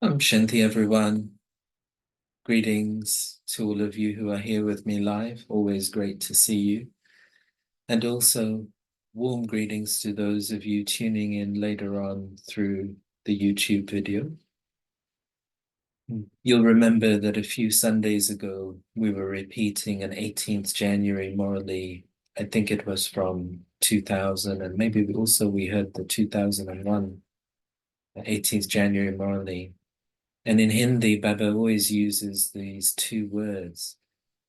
Shanti, everyone. Greetings to all of you who are here with me live. Always great to see you. And also, warm greetings to those of you tuning in later on through the YouTube video. You'll remember that a few Sundays ago, we were repeating an 18th January morally. I think it was from 2000, and maybe we heard the 2001 18th January morally. And in Hindi, Baba always uses these two words.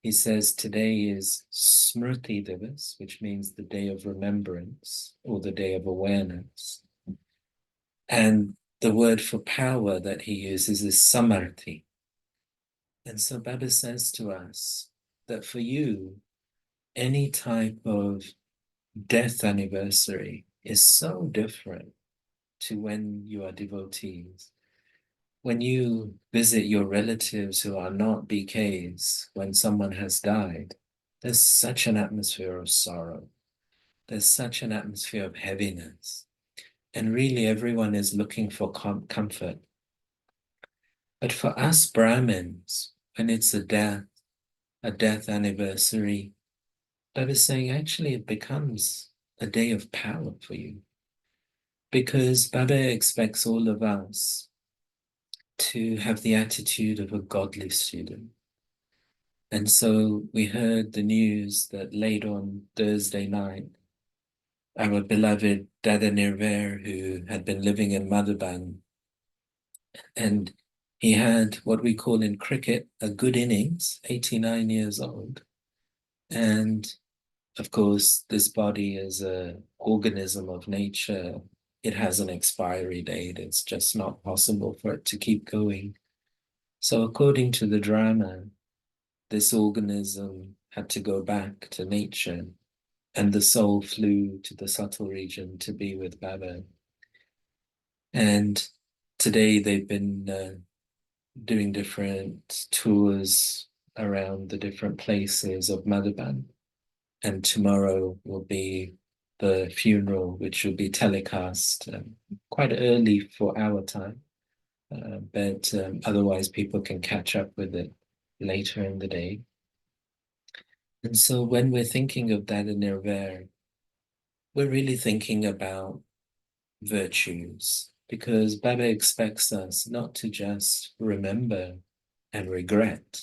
He says today is Smriti Divas, which means the day of remembrance or the day of awareness. And the word for power that he uses is Samarthi. And so Baba says to us that for you, any type of death anniversary is so different to when you are devotees. When you visit your relatives who are not BKs, when someone has died, there's such an atmosphere of sorrow. There's such an atmosphere of heaviness. And really, everyone is looking for comfort. But for us Brahmins, when it's a death anniversary, Baba is saying actually it becomes a day of power for you. Because Baba expects all of us to have the attitude of a godly student. And so we heard the news that late on Thursday night, our beloved Dada Nirvair, who had been living in Madhuban, and he had what we call in cricket a good innings, 89 years old. And of course, this body is an organism of nature. It has an expiry date. It's just not possible for it to keep going. So according to the drama, this organism had to go back to nature, and the soul flew to the subtle region to be with Baba. And today they've been doing different tours around the different places of Madhuban. And tomorrow will be the funeral, which will be telecast quite early for our time. But otherwise people can catch up with it later in the day. And so when we're thinking of Dada Nirvair, we're really thinking about virtues because Baba expects us not to just remember and regret,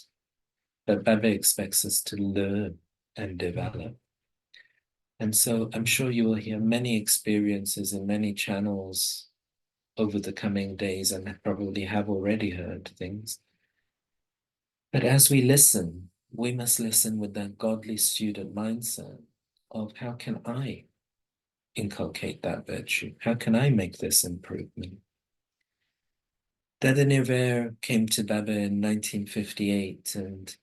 but Baba expects us to learn and develop. And so I'm sure you will hear many experiences in many channels over the coming days and probably have already heard things. But as we listen, we must listen with that godly student mindset of how can I inculcate that virtue? How can I make this improvement? Dada Nirvair came to Baba in 1958 and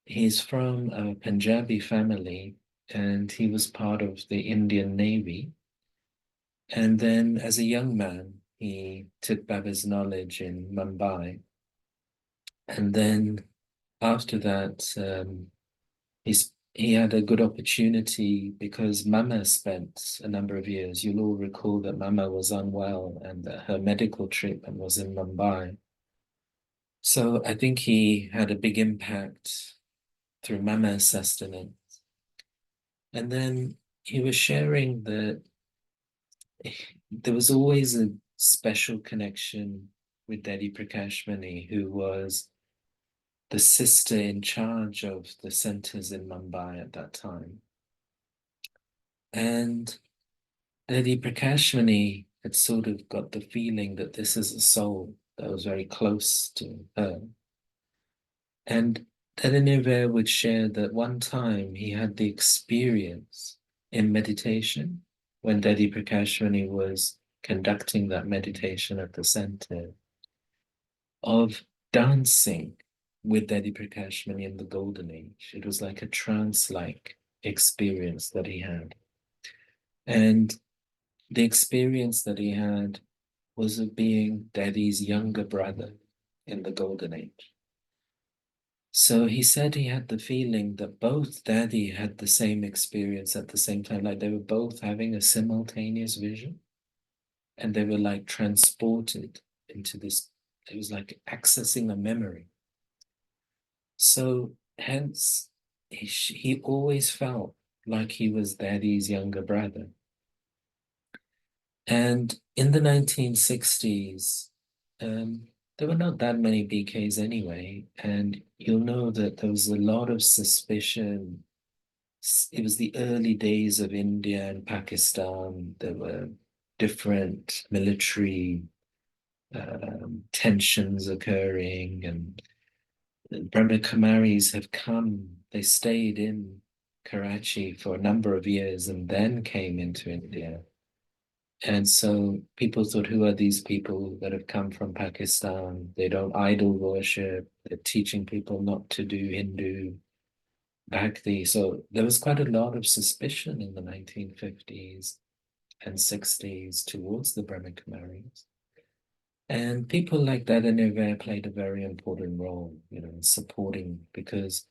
he's from a Punjabi family and he was part of the Indian Navy. And then as a young man, he took Baba's knowledge in Mumbai. And then after that, he had a good opportunity because Mama spent a number of years. You'll all recall that Mama was unwell and that her medical treatment was in Mumbai. So I think he had a big impact through Mama's sustenance. And then he was sharing that there was always a special connection with Daddy Prakashmani, who was the sister in charge of the centers in Mumbai at that time. And Daddy Prakashmani had sort of got the feeling that this is a soul that was very close to her. And Dada Nirvair would share that one time he had the experience in meditation when Daddy Prakashmani was conducting that meditation at the center of dancing with Daddy Prakashmani in the Golden Age. It was like a trance-like experience that he had. And the experience that he had was of being Daddy's younger brother in the Golden Age. So he said he had the feeling that both Daddy had the same experience at the same time, like they were both having a simultaneous vision and they were like transported into this It was like accessing a memory. So hence, he always felt like he was Daddy's younger brother. And in the 1960s, there were not that many BKs anyway, and you'll know that there was a lot of suspicion. It was the early days of India and Pakistan. There were different military tensions occurring, and the Brahma Kumaris have come. They stayed in Karachi for a number of years and then came into India. And so people thought, who are these people that have come from Pakistan? They don't idol worship. They're teaching people not to do Hindu bhakti. So there was quite a lot of suspicion in the 1950s and 60s towards the Brahmin Kumaris. And people like Dada Nirvair played a very important role, in supporting because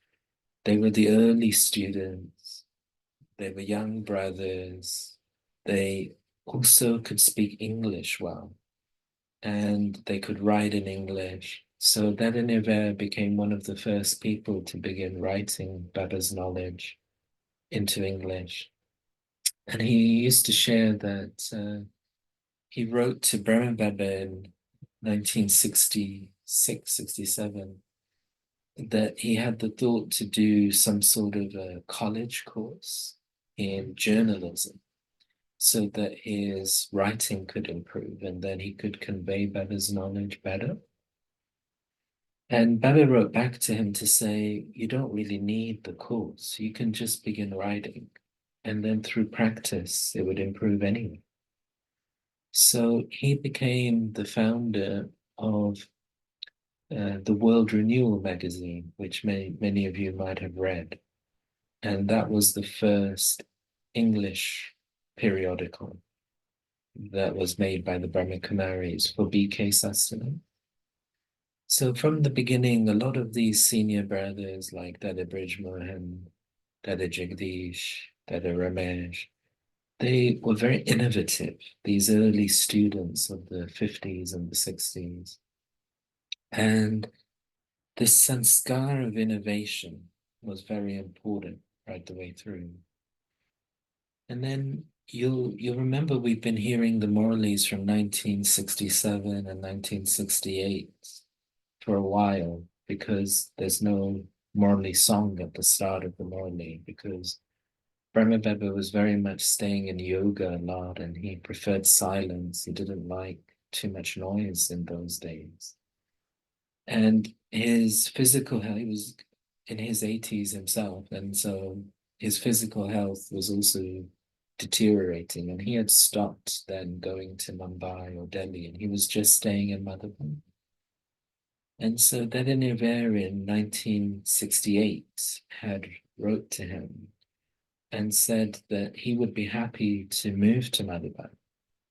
they were the early students. They were young brothers. They also could speak English well, and they could write in English. So Dada Nirvair became one of the first people to begin writing Baba's knowledge into English. And he used to share that he wrote to Brahma Baba in 1966, 67, that he had the thought to do some sort of a college course in journalism so that his writing could improve and then he could convey Baba's knowledge better. And Baba wrote back to him to say, you don't really need the course. You can just begin writing. And then through practice, it would improve anyway. So he became the founder of the World Renewal magazine, which many of you might have read. And that was the first English periodical that was made by the Brahma Kumaris for BK sustenance. So from the beginning, a lot of these senior brothers like Dada Brijmohan, Dada Jagdish, Dada Ramesh, they were very innovative, these early students of the 50s and the 60s. And this sanskar of innovation was very important right the way through. And then you'll remember we've been hearing the Murlis from 1967 and 1968 for a while because there's no Murli song at the start of the Murli because Brahma Baba was very much staying in yoga a lot and he preferred silence. He didn't like too much noise in those days. And his physical health, he was in his 80s himself, and so his physical health was also deteriorating, and he had stopped then going to Mumbai or Delhi, and he was just staying in Madhapur. And so Dada Nirvair in 1968 had wrote to him and said that he would be happy to move to Madhapur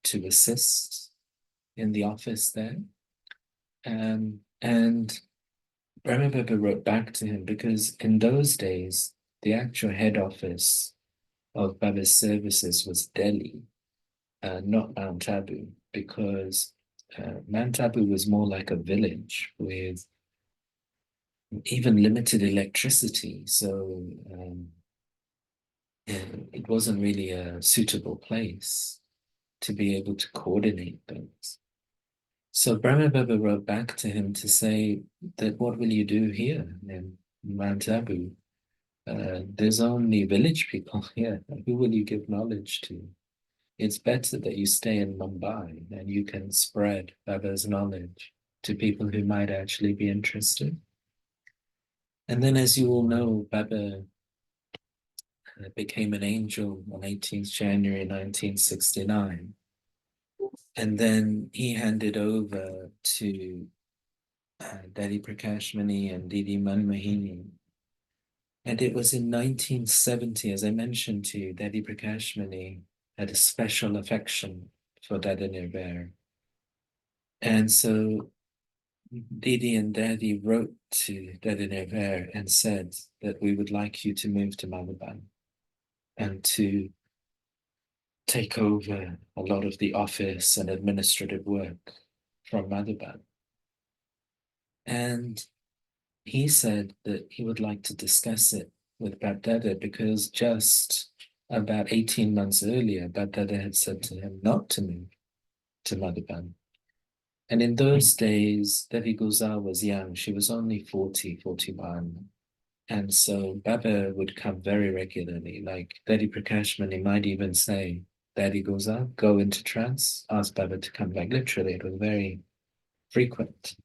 to assist in the office there. And Brahma Baba wrote back to him because in those days, the actual head office of Baba's services was Delhi, not Mount Abu, because Mount Abu was more like a village with even limited electricity. So it wasn't really a suitable place to be able to coordinate things. So Brahma Baba wrote back to him to say that what will you do here in Mount Abu? There's only village people here. Who will you give knowledge to? It's better that you stay in Mumbai and you can spread Baba's knowledge to people who might actually be interested. And then, as you all know, Baba became an angel on 18th January 1969. And then he handed over to Daddy Prakash Mani and Didi Manmohini. And it was in 1970, as I mentioned to you, Daddy Prakash Mani had a special affection for Dada Nirvair. And so Didi and Daddy wrote to Dada Nirvair and said that we would like you to move to Malaban and to take over a lot of the office and administrative work from Madhuban. And he said that he would like to discuss it with Dada because just about 18 months earlier, Dada had said to him not to move to Madhuban. And in those days, Devi Gulzar was young. She was only 40, 41. And so Baba would come very regularly. Like Daddy Prakashman, he might even say, Daddy Gulzar, go into trance, ask Baba to come back. Literally, it was very frequent.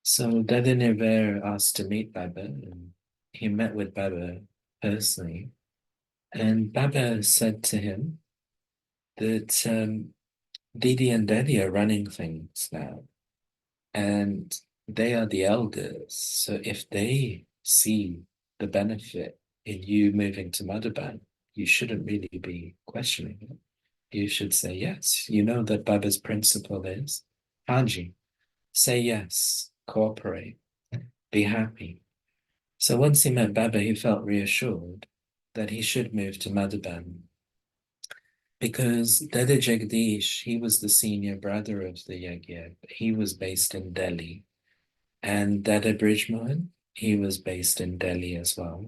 So Dada Nirvair asked to meet Baba, and he met with Baba personally. And Baba said to him that Didi and Daddy are running things now, and they are the elders. So if they see the benefit in you moving to Madhuban, you shouldn't really be questioning it. You should say yes. You know that Baba's principle is Haji, say yes, cooperate, be happy. So once he met Baba, he felt reassured that he should move to Madhuban because Dada Jagdish, he was the senior brother of the Yagya. He was based in Delhi. And Dada Brijmohan, he was based in Delhi as well.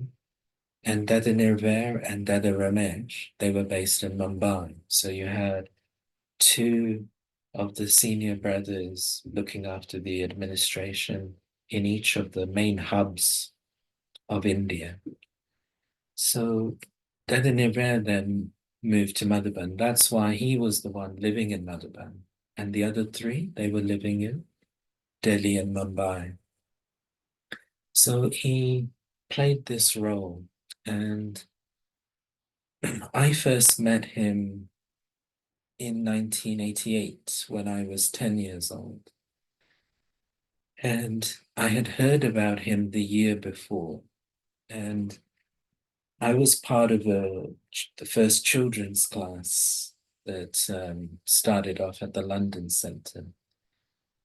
And Dada Nirvair and Dada Ramesh, they were based in Mumbai. So you had two of the senior brothers looking after the administration in each of the main hubs of India. So Dada Nirvair then moved to Madhuban. That's why he was the one living in Madhuban. And the other three, they were living in Delhi and Mumbai. So he played this role, and I first met him in 1988 when I was 10 years old. And I had heard about him the year before, and I was part of the first children's class that started off at the London Centre.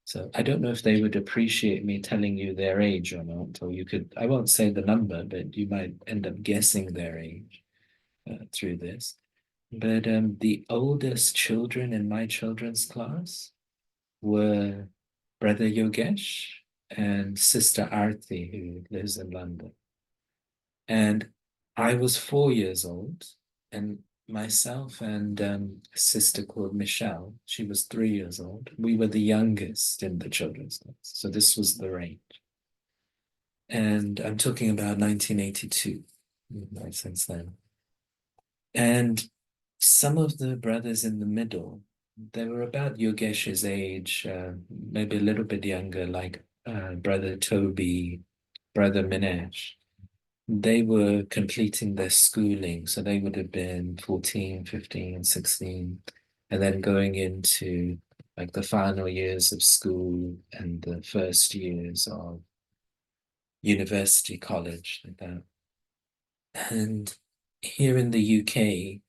So I don't know if they would appreciate me telling you their age or not, or you could, I won't say the number, but you might end up guessing their age through this. But the oldest children in my children's class were Brother Yogesh and Sister Arti, who lives in London. And I was 4 years old, and myself and a sister called Michelle, she was 3 years old. We were the youngest in the children's class. So this was the range. And I'm talking about 1982, since then. And some of the brothers in the middle, they were about Yogesh's age, maybe a little bit younger, like Brother Toby, Brother Minesh. They were completing their schooling, so they would have been 14, 15, 16, and then going into like the final years of school and the first years of university, college, like that. And here in the UK,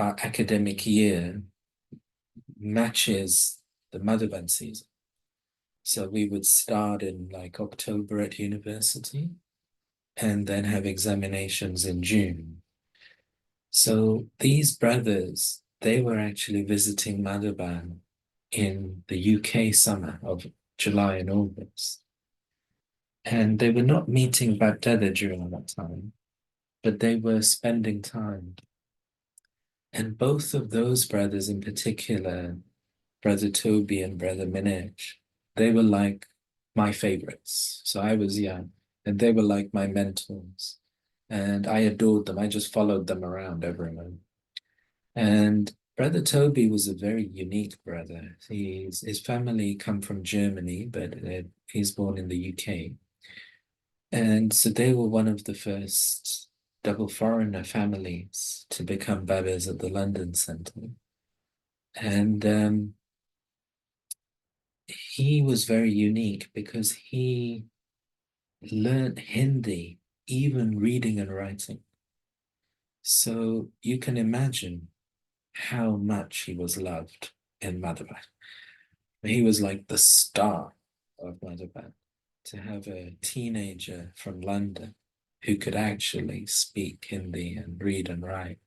our academic year matches the Madhuban season. So we would start in like October at university and then have examinations in June. So these brothers, they were actually visiting Madhuban in the UK summer of July and August. And they were not meeting Baghdad during that time, but they were spending time. And both of those brothers in particular, Brother Toby and Brother Minaj, they were like my favorites. So I was young, and they were like my mentors. And I adored them. I just followed them around everywhere. And Brother Toby was a very unique brother. His family come from Germany, but he's born in the UK. And so they were one of the first double foreigner families to become Babas at the London Centre. And he was very unique because he learned Hindi, even reading and writing. So you can imagine how much he was loved in Madhava. He was like the star of Madhava. To have a teenager from London who could actually speak Hindi and read and write.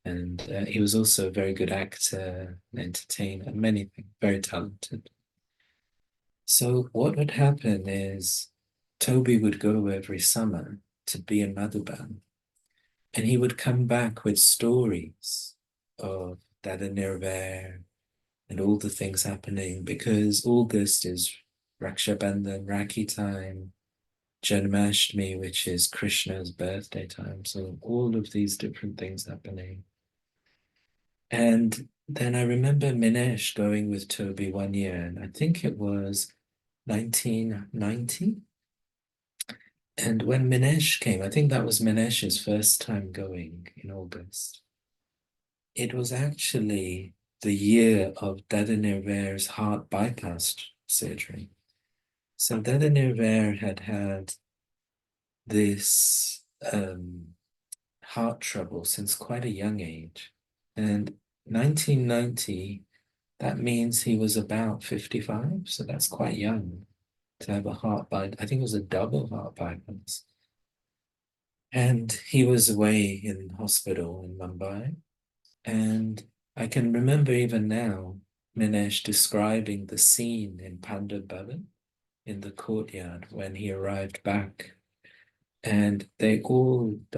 And he was also a very good actor, entertainer, many things, very talented. So what would happen is Toby would go every summer to be in Madhuban, and he would come back with stories of Dada Nirvair and all the things happening because August is Raksha Bandhan, Rakhi time, Janmashtami, which is Krishna's birthday time. So all of these different things happening. And then I remember Minesh going with Toby one year, and I think it was 1990. And when Minesh came, I think that was Minesh's first time going in August. It was actually the year of Dada Nirvair's heart bypass surgery. So Dada Nirvair had had this heart trouble since quite a young age. And 1990, that means he was about 55. So that's quite young to have a heart bypass. I think it was a double heart bypass. And he was away in hospital in Mumbai. And I can remember even now Minesh describing the scene in Panda Bhavan in the courtyard when he arrived back. And the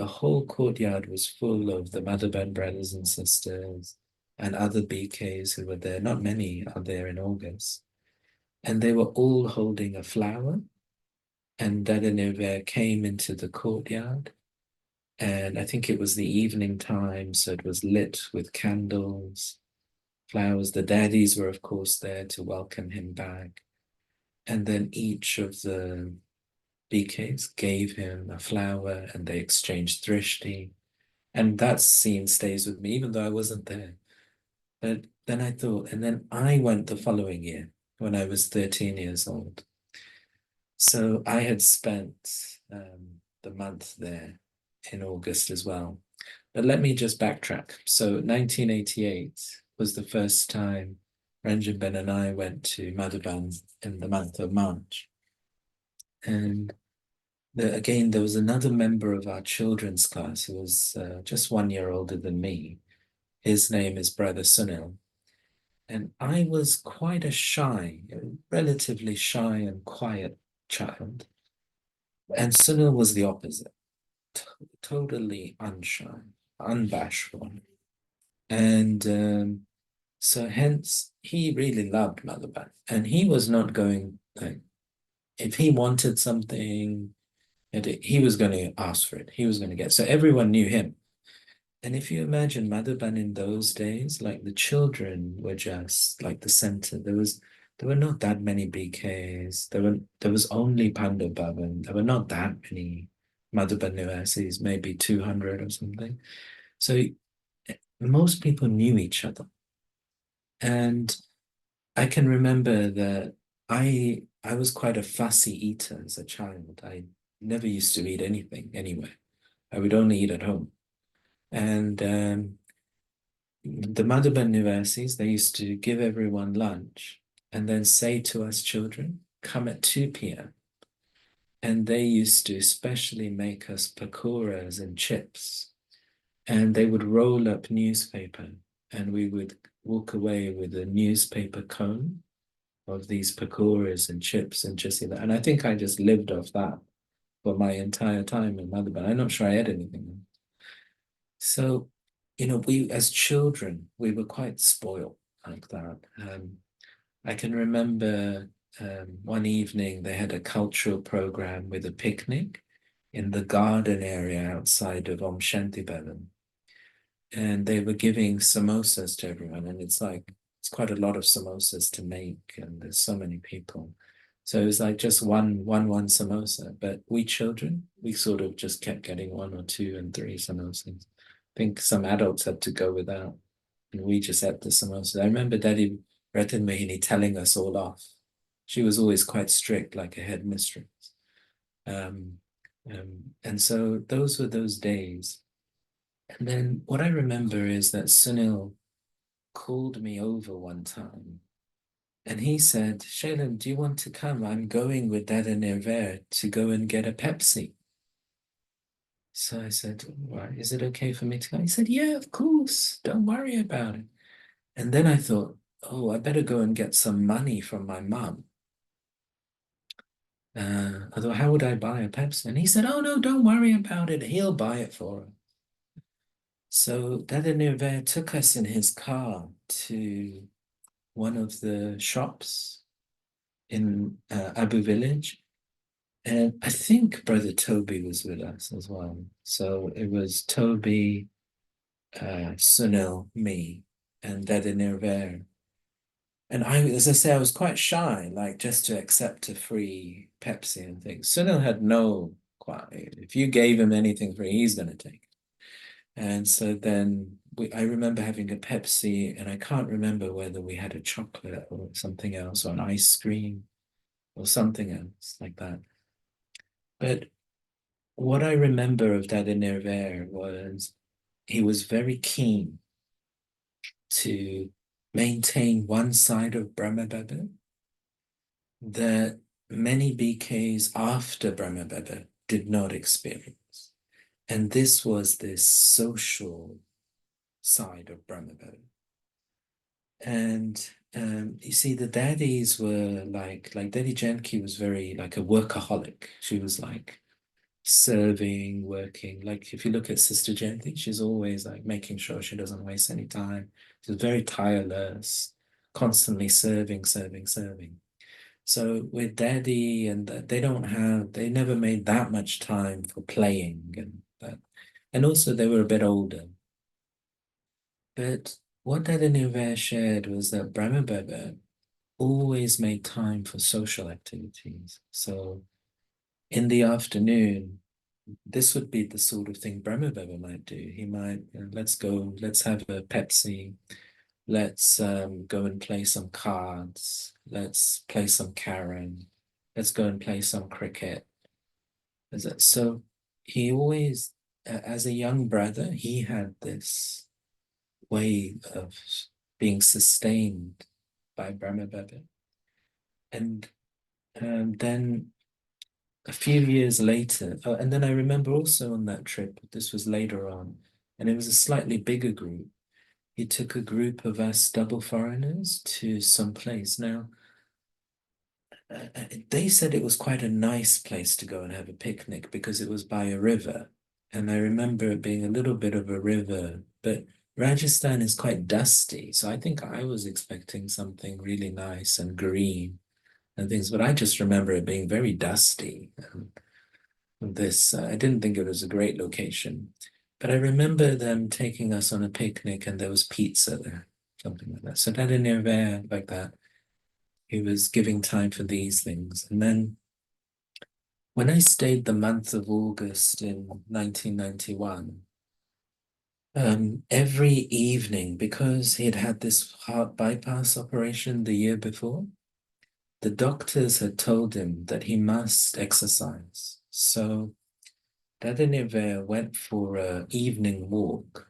whole courtyard was full of the Madhaban brothers and sisters and other BKs who were there. Not many are there in August. And they were all holding a flower. And Dada Nirvair came into the courtyard. And I think it was the evening time, so it was lit with candles, flowers. The daddies were, of course, there to welcome him back. And then each of the BKs gave him a flower and they exchanged drishti. And that scene stays with me, even though I wasn't there. But then I thought, and then I went the following year when I was 13 years old. So I had spent the month there in August as well. But let me just backtrack. So 1988 was the first time Ranjan Ben and I went to Madhuban in the month of March. And again, there was another member of our children's class who was just 1 year older than me. His name is Brother Sunil. And I was quite relatively shy and quiet child. And Sunil was the opposite, totally unshy, unbashful. And so hence he really loved Malabar. And he was not going like if he wanted something, he was going to ask for it. He was going to get. So everyone knew him. And if you imagine Madhuban in those days, like the children were just like the center. There were not that many BKs. There was only Panda Bhavan. There were not that many Madhuban Nivasis, maybe 200 or something. So most people knew each other. And I can remember that I was quite a fussy eater as a child. I never used to eat anything anywhere. I would only eat at home. And the Madhuban Nivasis, they used to give everyone lunch and then say to us children, come at 2 p.m. And they used to especially make us pakoras and chips. And they would roll up newspaper and we would walk away with a newspaper cone of these pakoras and chips and just that. And I think I just lived off that for my entire time in Madhuban. I'm not sure I had anything. So, we as children, we were quite spoiled like that. I can remember one evening they had a cultural program with a picnic in the garden area outside of Om Shanti Bhavan. And they were giving samosas to everyone. And it's quite a lot of samosas to make. And there's so many people. So it was like just one samosa. But we children, we sort of just kept getting one or two and three samosas. I think some adults had to go without. And we just ate the samosas. I remember Daddy Ratan Mohini telling us all off. She was always quite strict, like a headmistress. Um, and so those were those days. And then what I remember is that Sunil called me over one time and he said, Shailen, do you want to come? I'm going with Dada Nirvair to go and get a Pepsi. So I said, "Why, is it okay for me to go?" He said, yeah, of course. Don't worry about it. And then I thought, oh, I better go and get some money from my mum I thought, how would I buy a Pepsi? And he said, oh no, don't worry about it. He'll buy it for us. So Dada Nirvair took us in his car to one of the shops in Abu Village. And I think Brother Toby was with us as well. So it was Toby, Sunil, me, and Dada Nirvair. And as I say, I was quite shy, like just to accept a free Pepsi and things. Sunil had no quite. If you gave him anything free, he's going to take it. And so then I remember having a Pepsi, and I can't remember whether we had a chocolate or something else, or an ice cream or something else like that. But what I remember of Dada Nirvair was he was very keen to maintain one side of Brahmababa that many BKs after Brahmababa did not experience. And this was this social side of Brahmababa. And you see, the daddies were like Daddy Janki was very like a workaholic. She was like serving, working. Like if you look at Sister Janki, she's always like making sure she doesn't waste any time. She's very tireless, constantly serving, serving, serving. So with Daddy and that, they never made that much time for playing and that. And also they were a bit older. But what Dada Nirvair shared was that Brahma Baba always made time for social activities. So in the afternoon, this would be the sort of thing Brahma Baba might do. He might, let's go, let's have a Pepsi, let's go and play some cards, let's play some carom, let's go and play some cricket. So he always, as a young brother, he had this way of being sustained by Brahma Baba. And then a few years later, oh, and then I remember also on that trip, this was later on, and it was a slightly bigger group. He took a group of us double foreigners to some place. Now, they said it was quite a nice place to go and have a picnic because it was by a river. And I remember it being a little bit of a river, but Rajasthan is quite dusty. So I think I was expecting something really nice and green and things, but I just remember it being very dusty. I didn't think it was a great location, but I remember them taking us on a picnic and there was pizza there, something like that. So that in there, like that, he was giving time for these things. And then when I stayed the month of August in 1991, every evening, because he had had this heart bypass operation the year before, the doctors had told him that he must exercise. So Dada Nirvair went for an evening walk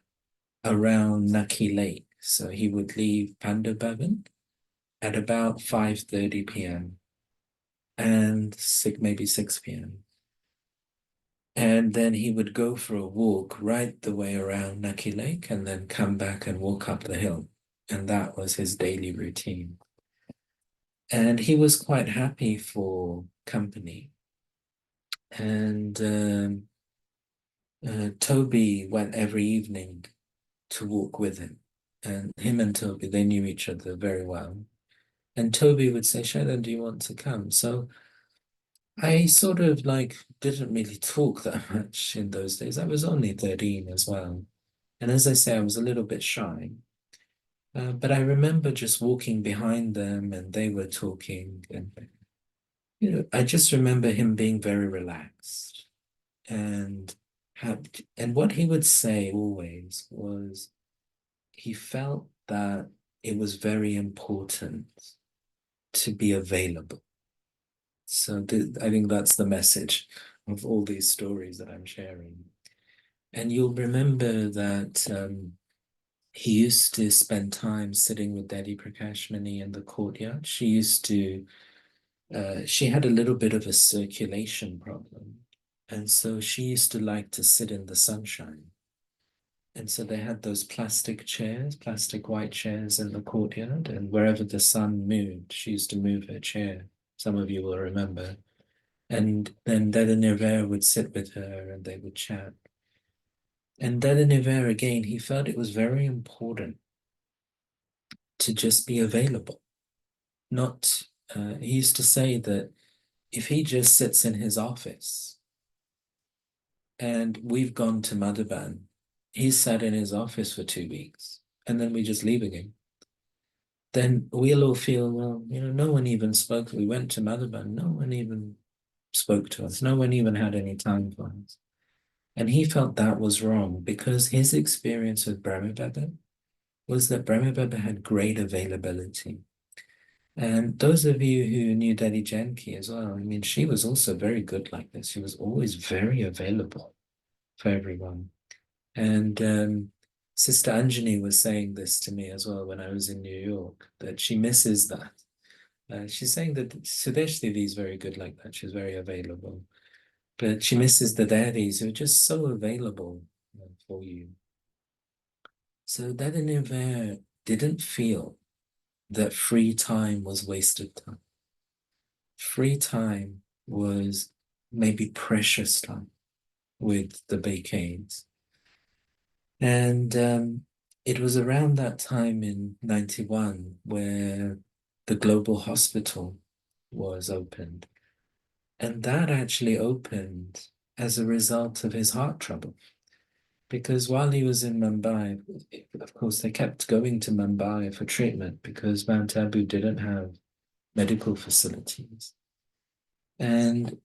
around Naki Lake. So he would leave Panda Bhavan at about 5:30 p.m. and maybe 6 p.m. And then he would go for a walk right the way around Naki Lake and then come back and walk up the hill. And that was his daily routine. And he was quite happy for company. And Toby went every evening to walk with him. And him and Toby, they knew each other very well. And Toby would say, Shailen, do you want to come? So I sort of like didn't really talk that much in those days. I was only 13 as well. And as I say, I was a little bit shy. But I remember just walking behind them and they were talking. And, I just remember him being very relaxed. And and what he would say always was he felt that it was very important to be available. So I think that's the message of all these stories that I'm sharing. And you'll remember that he used to spend time sitting with Daddy Prakashmani in the courtyard. She had a little bit of a circulation problem. And so she used to like to sit in the sunshine. And so they had those plastic chairs, plastic white chairs in the courtyard. And wherever the sun moved, she used to move her chair. Some of you will remember. And then Dada Nirvair would sit with her and they would chat. And Dada Nirvair, again, he felt it was very important to just be available. Not, he used to say that if he just sits in his office and we've gone to Madhaban, he's sat in his office for 2 weeks and then we just leave again. Then we'll all feel, well, no one even spoke. We went to Madhaban, no one even spoke to us. No one even had any time for us. And he felt that was wrong because his experience with Brahma Baba was that Brahma Baba had great availability. And those of you who knew Daddy Janki as well, I mean, she was also very good like this. She was always very available for everyone. And Sister Anjani was saying this to me as well when I was in New York, that she misses that. She's saying that Sudesh Devi is very good like that. She's very available. But she misses the daddies who are just so available for you. So Dada Nirvair didn't feel that free time was wasted time. Free time was maybe precious time with the Beikades. And it was around that time in 91 where the Global Hospital was opened. And that actually opened as a result of his heart trouble. Because while he was in Mumbai, of course, they kept going to Mumbai for treatment because Mount Abu didn't have medical facilities. And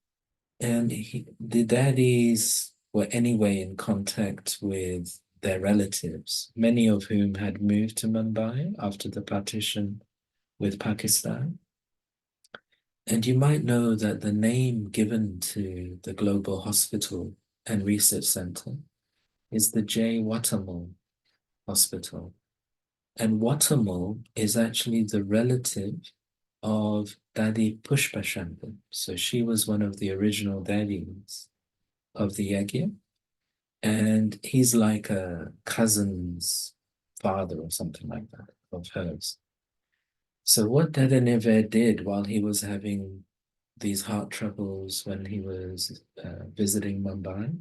the daddies were anyway in contact with their relatives, many of whom had moved to Mumbai after the partition with Pakistan. And you might know that the name given to the Global Hospital and Research Center is the J. Wattamal Hospital. And Wattamal is actually the relative of Daddy Pushpa Shankar. So she was one of the original daddies of the Yagya. And he's like a cousin's father or something like that of hers. So what Dada Nirvair did while he was having these heart troubles when he was visiting Mumbai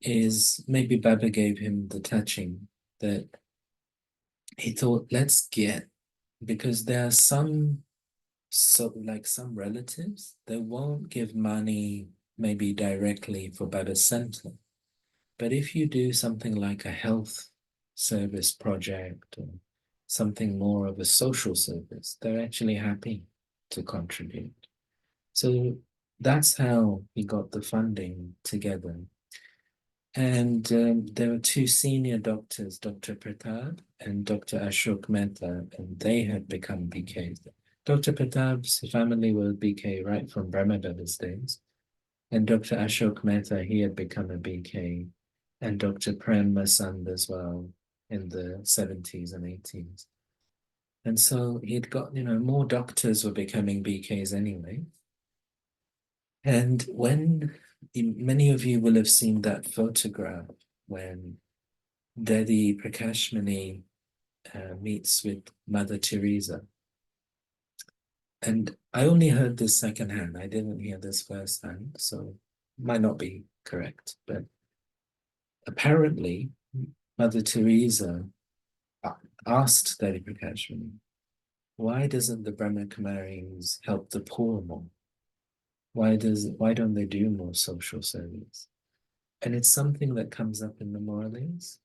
is maybe Baba gave him the touching that he thought, let's get, because there are some, so like some relatives, they won't give money maybe directly for Baba's center. But if you do something like a health service project or something more of a social service, they're actually happy to contribute. So that's how we got the funding together. And there were two senior doctors, Dr. Pratap and Dr. Ashok Mehta, and they had become BKs. Dr. Pratap's family were BK right from Brahma Baba's days. And Dr. Ashok Mehta, he had become a BK. And Dr. Prem Masand as well in the 70s and 80s. And so he'd got, more doctors were becoming BKs anyway. And when many of you will have seen that photograph when Daddy Prakashmani meets with Mother Teresa. And I only heard this secondhand. I didn't hear this firsthand, so might not be correct. But apparently, Mother Teresa asked Daddy Prakashmani, why doesn't the Brahma Kumaris help the poor more? Why don't they do more social service? And it's something that comes up in the Morales,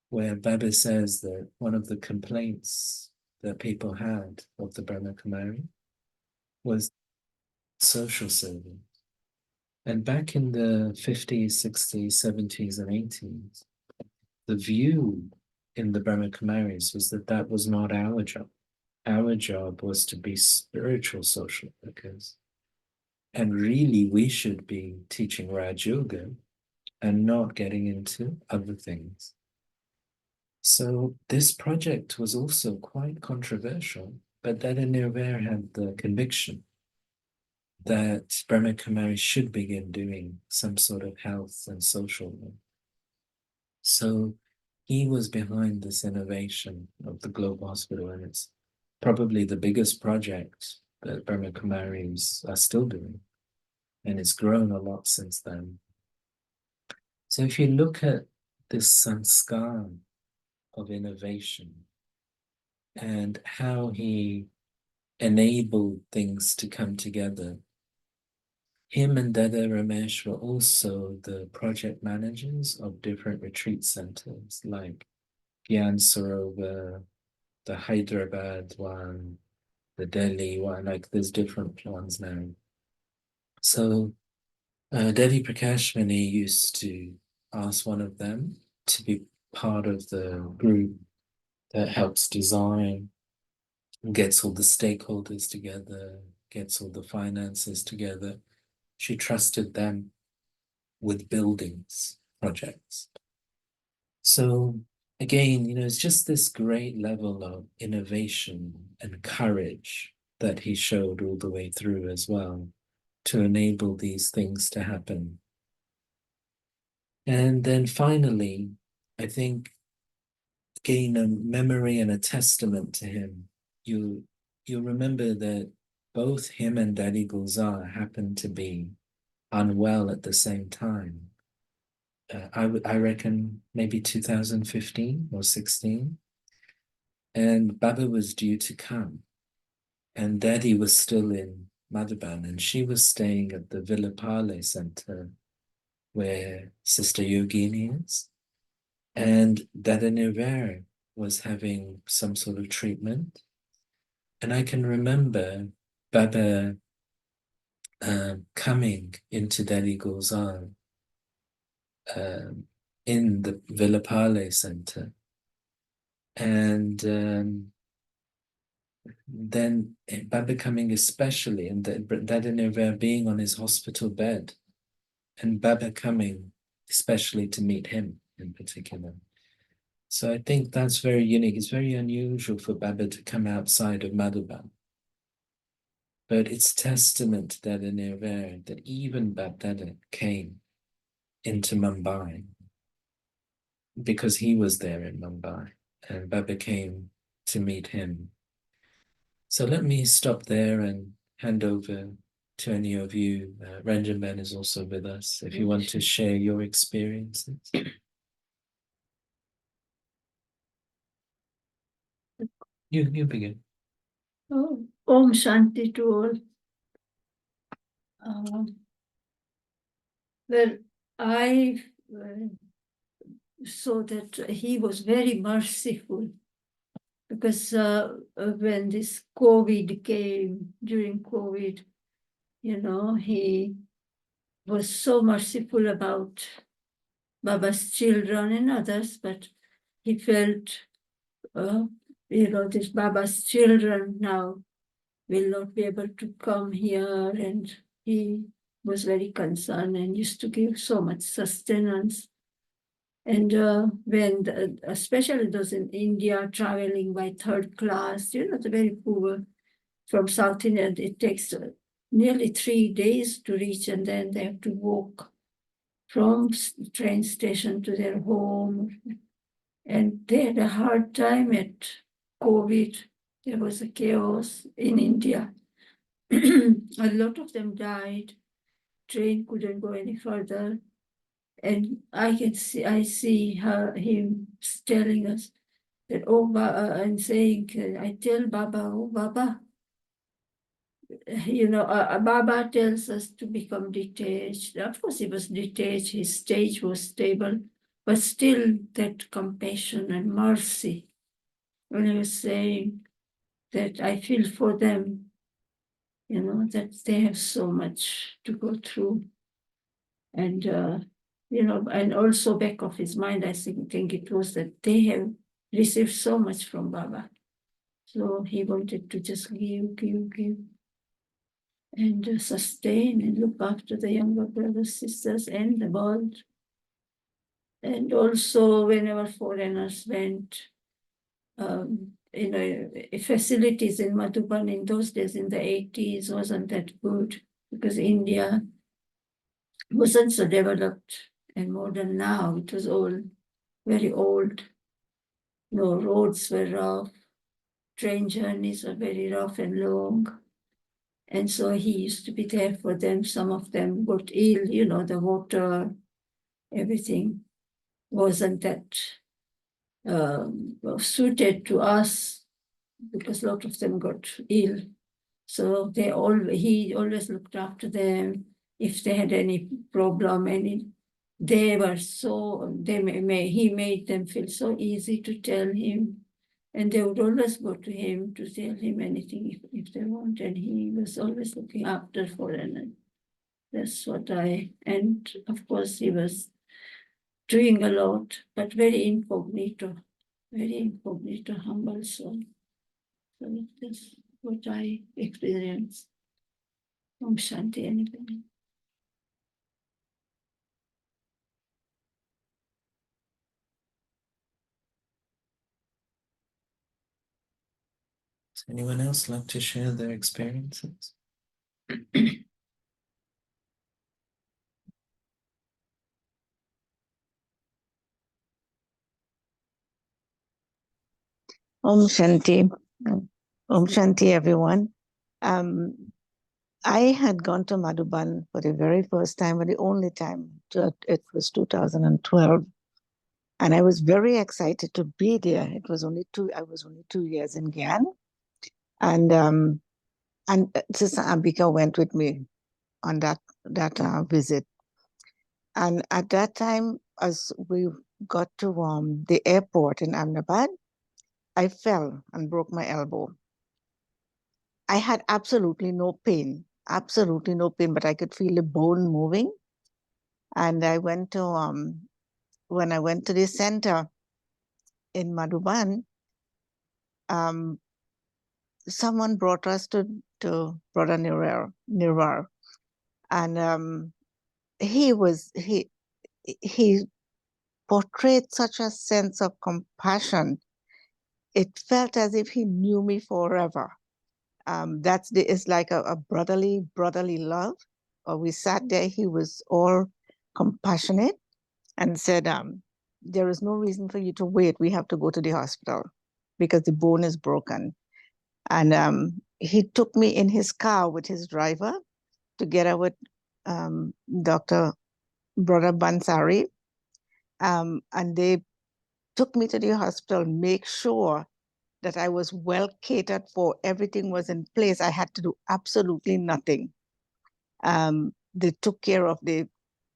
where Baba says that one of the complaints that people had of the Brahma Kumari was social service. And back in the 50s, 60s, 70s, and 80s, the view in the Brahma Kumaris was that that was not our job. Our job was to be spiritual social workers. And really, we should be teaching Raj Yoga and not getting into other things. So this project was also quite controversial, but Dada Nirvair had the conviction that Brahma Kumari should begin doing some sort of health and social work. So he was behind this innovation of the Global Hospital, and it's probably the biggest project that Brahma Kumaris are still doing. and it's grown a lot since then. So if you look at this sanskar of innovation and how he enabled things to come together, him and Dada Ramesh were also the project managers of different retreat centers like Gyan Sarovar, the Hyderabad one, the Delhi one, like there's different ones now. So Devi Prakashmani used to ask one of them to be part of the group that helps design, gets all the stakeholders together, gets all the finances together. She trusted them with buildings projects. So again, it's just this great level of innovation and courage that he showed all the way through as well to enable these things to happen. And then finally, I think, again, a memory and a testament to him, you remember that both him and Daddy Gulzar happened to be unwell at the same time. I reckon maybe 2015 or 16. And Baba was due to come. And Daddy was still in Madhuban, and she was staying at the Villapale Center where Sister Yogini is. And Dada Nirvair was having some sort of treatment. And I can remember Baba coming into Daddy Gulzar in the Villapale Center. And then Baba coming especially, and Dada Nirvair being on his hospital bed, and Baba coming especially to meet him in particular. So I think that's very unique. It's very unusual for Baba to come outside of Madhuban. But it's testament to Dada Nirvair that even Bab Dada came into Mumbai because he was there in Mumbai, and Baba came to meet him. So let me stop there and hand over to any of you. Ranjan Ben is also with us, if you want to share your experiences. You begin. Oh, Om Shanti to all. Well, I saw that he was very merciful because when this COVID came, during COVID, he was so merciful about Baba's children and others, but he felt, this Baba's children now will not be able to come here, and he was very concerned and used to give so much sustenance. And when, especially those in India traveling by third class, the very poor from South India, it takes nearly 3 days to reach, and then they have to walk from the train station to their home. And they had a hard time at COVID. There was a chaos in India. A lot of them died. Train couldn't go any further. And I see him telling us that, and saying, I tell Baba, oh Baba, Baba tells us to become detached. Of course, he was detached, his stage was stable, but still that compassion and mercy. When he was saying that I feel for them, that they have so much to go through. And, and also back of his mind, I think it was that they have received so much from Baba. So he wanted to just give, and sustain and look after the younger brothers, sisters, and the world. And also, whenever foreigners went, facilities in Madhuban in those days in the 80s wasn't that good because India wasn't so developed and modern now. It was all very old. Roads were rough, train journeys were very rough and long. And so he used to be there for them. Some of them got ill, the water, everything wasn't that suited to us because a lot of them got ill. So he always looked after them. If they had any problem, they were he made them feel so easy to tell him. And they would always go to him to tell him anything if they want. And he was always looking after for them. And that's and of course he was doing a lot, but very incognito, humble soul. So that's what I experienced. Om Shanti, anybody? Does anyone else like to share their experiences? Om Shanti. Om Shanti, everyone. I had gone to Madhuban for the very first time, but the only time. It was 2012. And I was very excited to be there. I was only 2 years in Gyan. And Sister Ambika went with me on that visit. And at that time, as we got to the airport in Ahmedabad, I fell and broke my elbow. I had absolutely no pain, but I could feel the bone moving. And I went to, when I went to the center in Madhuban, someone brought us to Brother Nirvair. And he portrayed such a sense of compassion. It felt as if he knew me forever. It's like a brotherly love. We sat there, he was all compassionate and said, there is no reason for you to wait. We have to go to the hospital because the bone is broken. And he took me in his car with his driver together with Dr. Brother Bansari. And they took me to the hospital, make sure that I was well catered for, everything was in place. I had to do absolutely nothing. They took care of the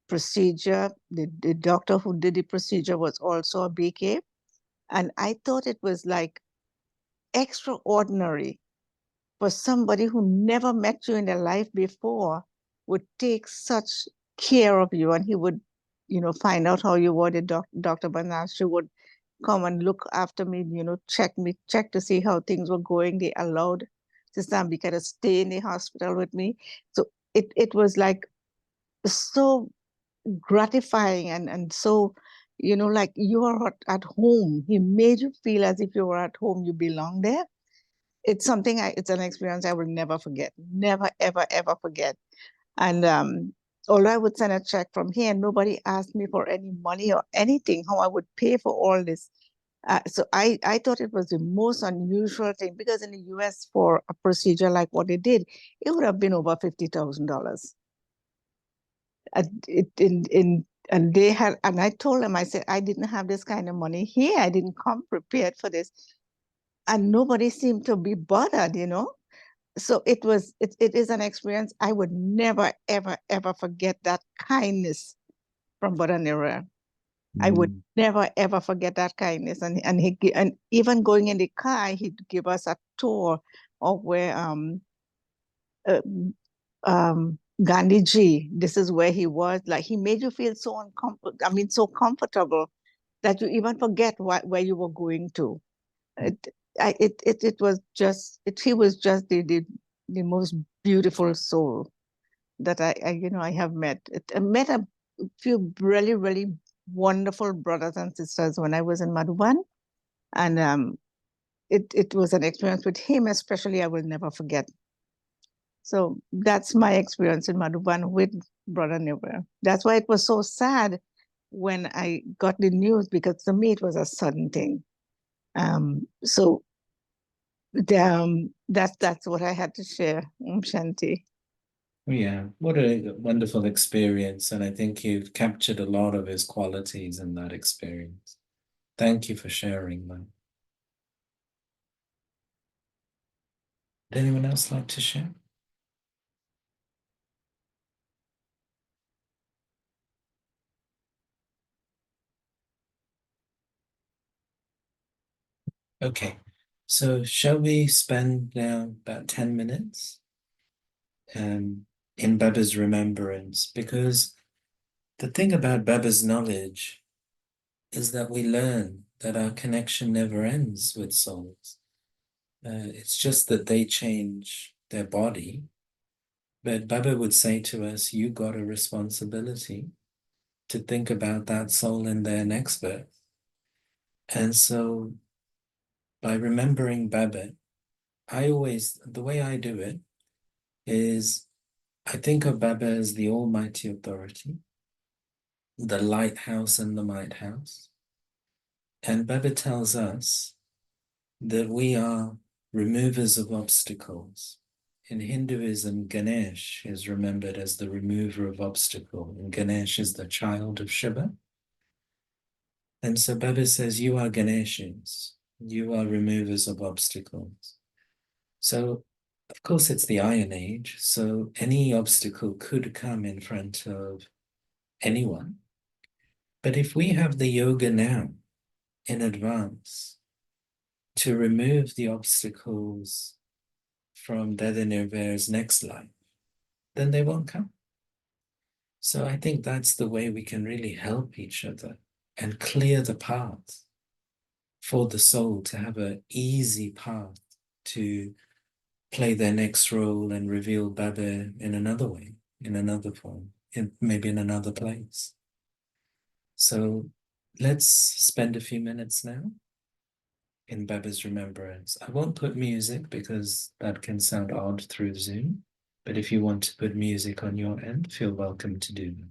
procedure. The doctor who did the procedure was also a BK. And I thought it was like extraordinary for somebody who never met you in their life before would take such care of you. And he would, find out how you were. Dr. Banashe would come and look after me, check to see how things were going. They allowed Sister Ambika to stay in the hospital with me. So it was like so gratifying and so, like you are at home. He made you feel as if you were at home, you belong there. It's an experience I will never forget. Never, ever, ever forget. And although I would send a check from here, nobody asked me for any money or anything, how I would pay for all this. So I thought it was the most unusual thing, because in the US, for a procedure like what they did, it would have been over $50,000. And they had, and I told them, I said, I didn't have this kind of money here. I didn't come prepared for this. And nobody seemed to be bothered, So it is an experience I would never, ever, ever forget, that kindness from Brother Nirvair. I would never, ever forget that kindness. And even going in the car, he'd give us a tour of where uh, Gandhiji, this is where he was. Like, he made you feel so so comfortable that you even forget where you were going to. It was just, he was just the most beautiful soul that I have met. I met a few really, really wonderful brothers and sisters when I was in Madhuban. And it was an experience with him, especially, I will never forget. So that's my experience in Madhuban with Brother Nirvair. That's why it was so sad when I got the news, because to me it was a sudden thing. So That's what I had to share, Shanti. Yeah, what a wonderful experience. And I think you've captured a lot of his qualities in that experience. Thank you for sharing that. Would anyone else like to share? Okay, so shall we spend now about 10 minutes in Baba's remembrance? Because the thing about Baba's knowledge is that we learn that our connection never ends with souls. It's just that they change their body. But Baba would say to us, you got a responsibility to think about that soul in their next birth. And so by remembering Baba, the way I do it is I think of Baba as the almighty authority, the lighthouse and the might house. And Baba tells us that we are removers of obstacles. In Hinduism, Ganesh is remembered as the remover of obstacle, and Ganesh is the child of Shiva. And so Baba says, you are Ganeshans, you are removers of obstacles. So, of course, it's the Iron Age, so any obstacle could come in front of anyone. But if we have the yoga now in advance to remove the obstacles from Dada Nirvair's next life, then they won't come. So I think that's the way we can really help each other and clear the path for the soul to have an easy path to play their next role and reveal Baba in another way, in another form, maybe in another place. So let's spend a few minutes now in Baba's remembrance. I won't put music because that can sound odd through Zoom, but if you want to put music on your end, feel welcome to do that.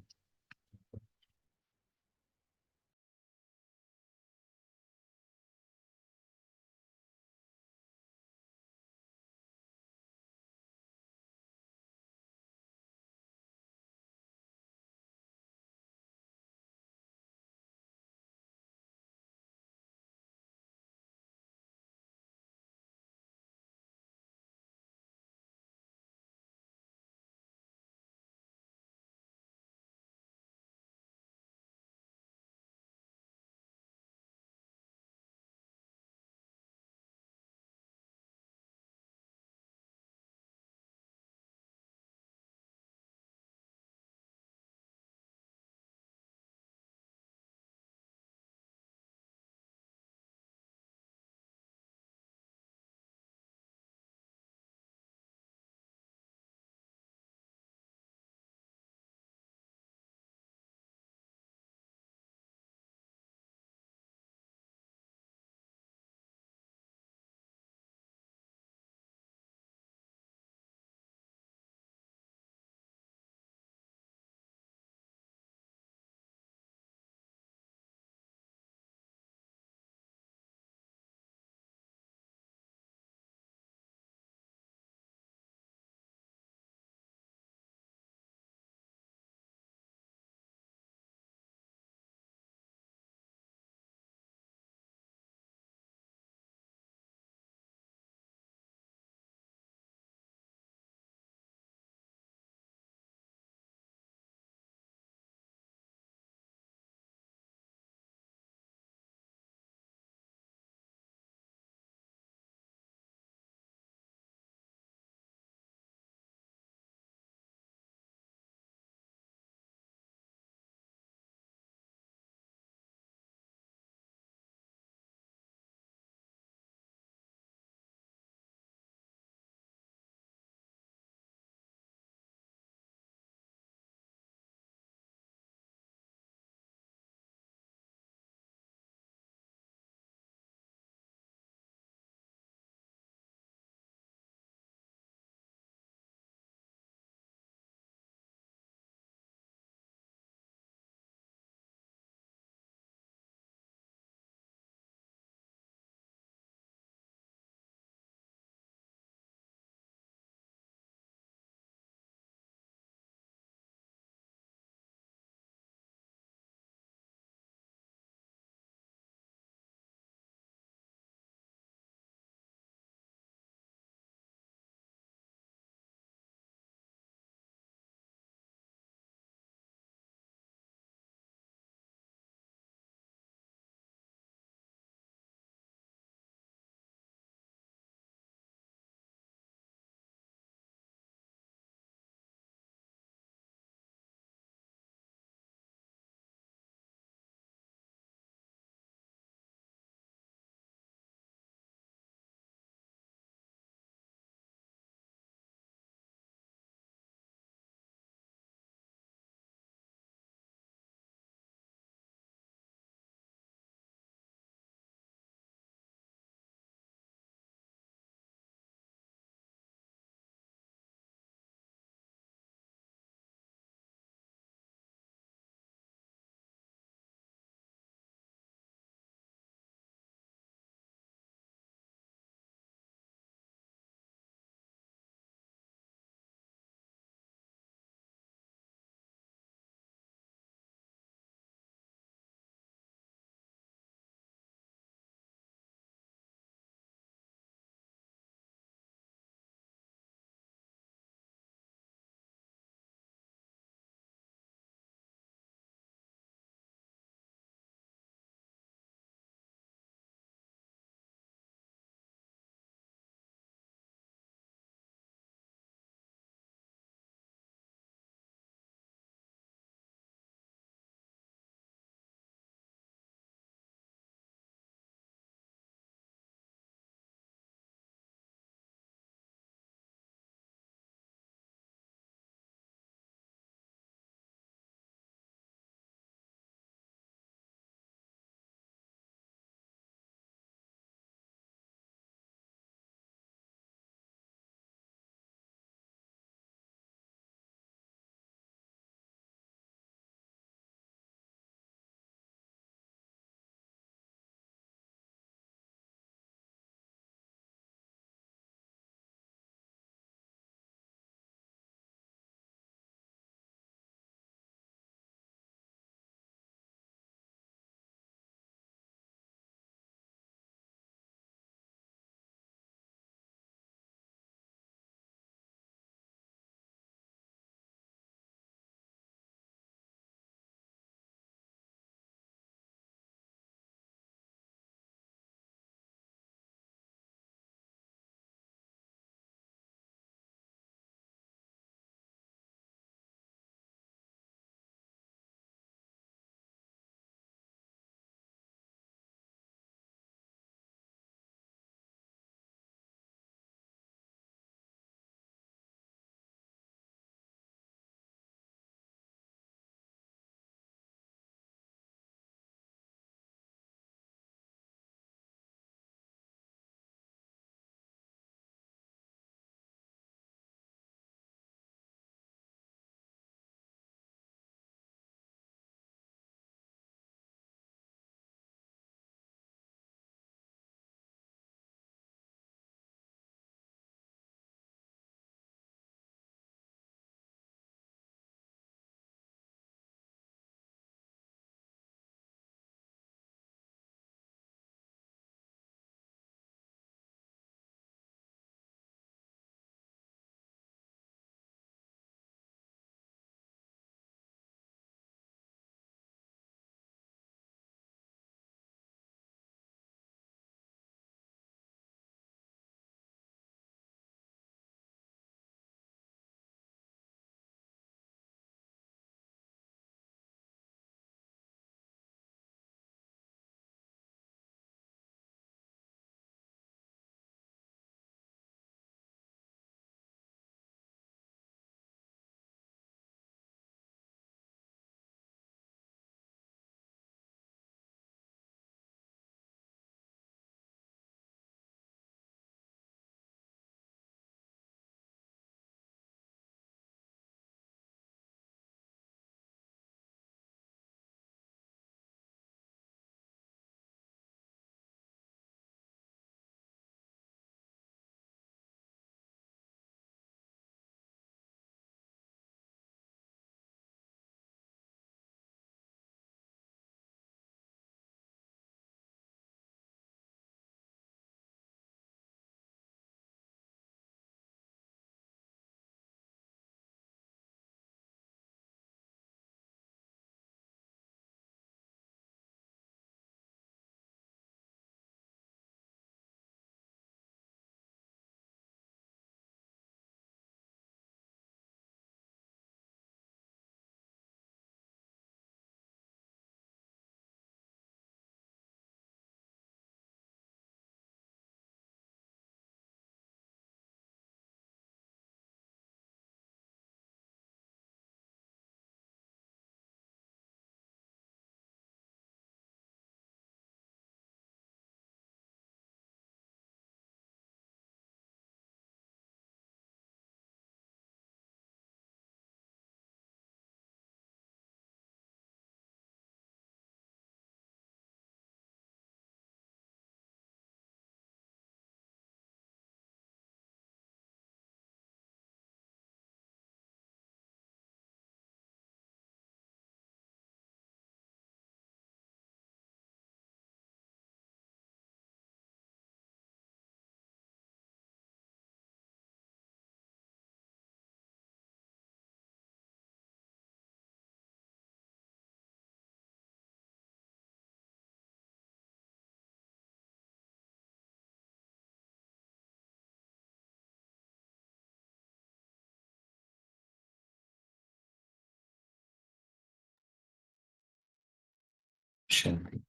Shanti.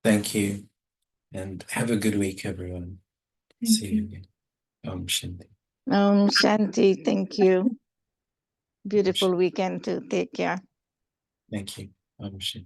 Thank you, and have a good week, everyone. Thank See you. you again. Shanti. Shanti, thank you. Beautiful weekend too. Take care. Thank you. Shanti.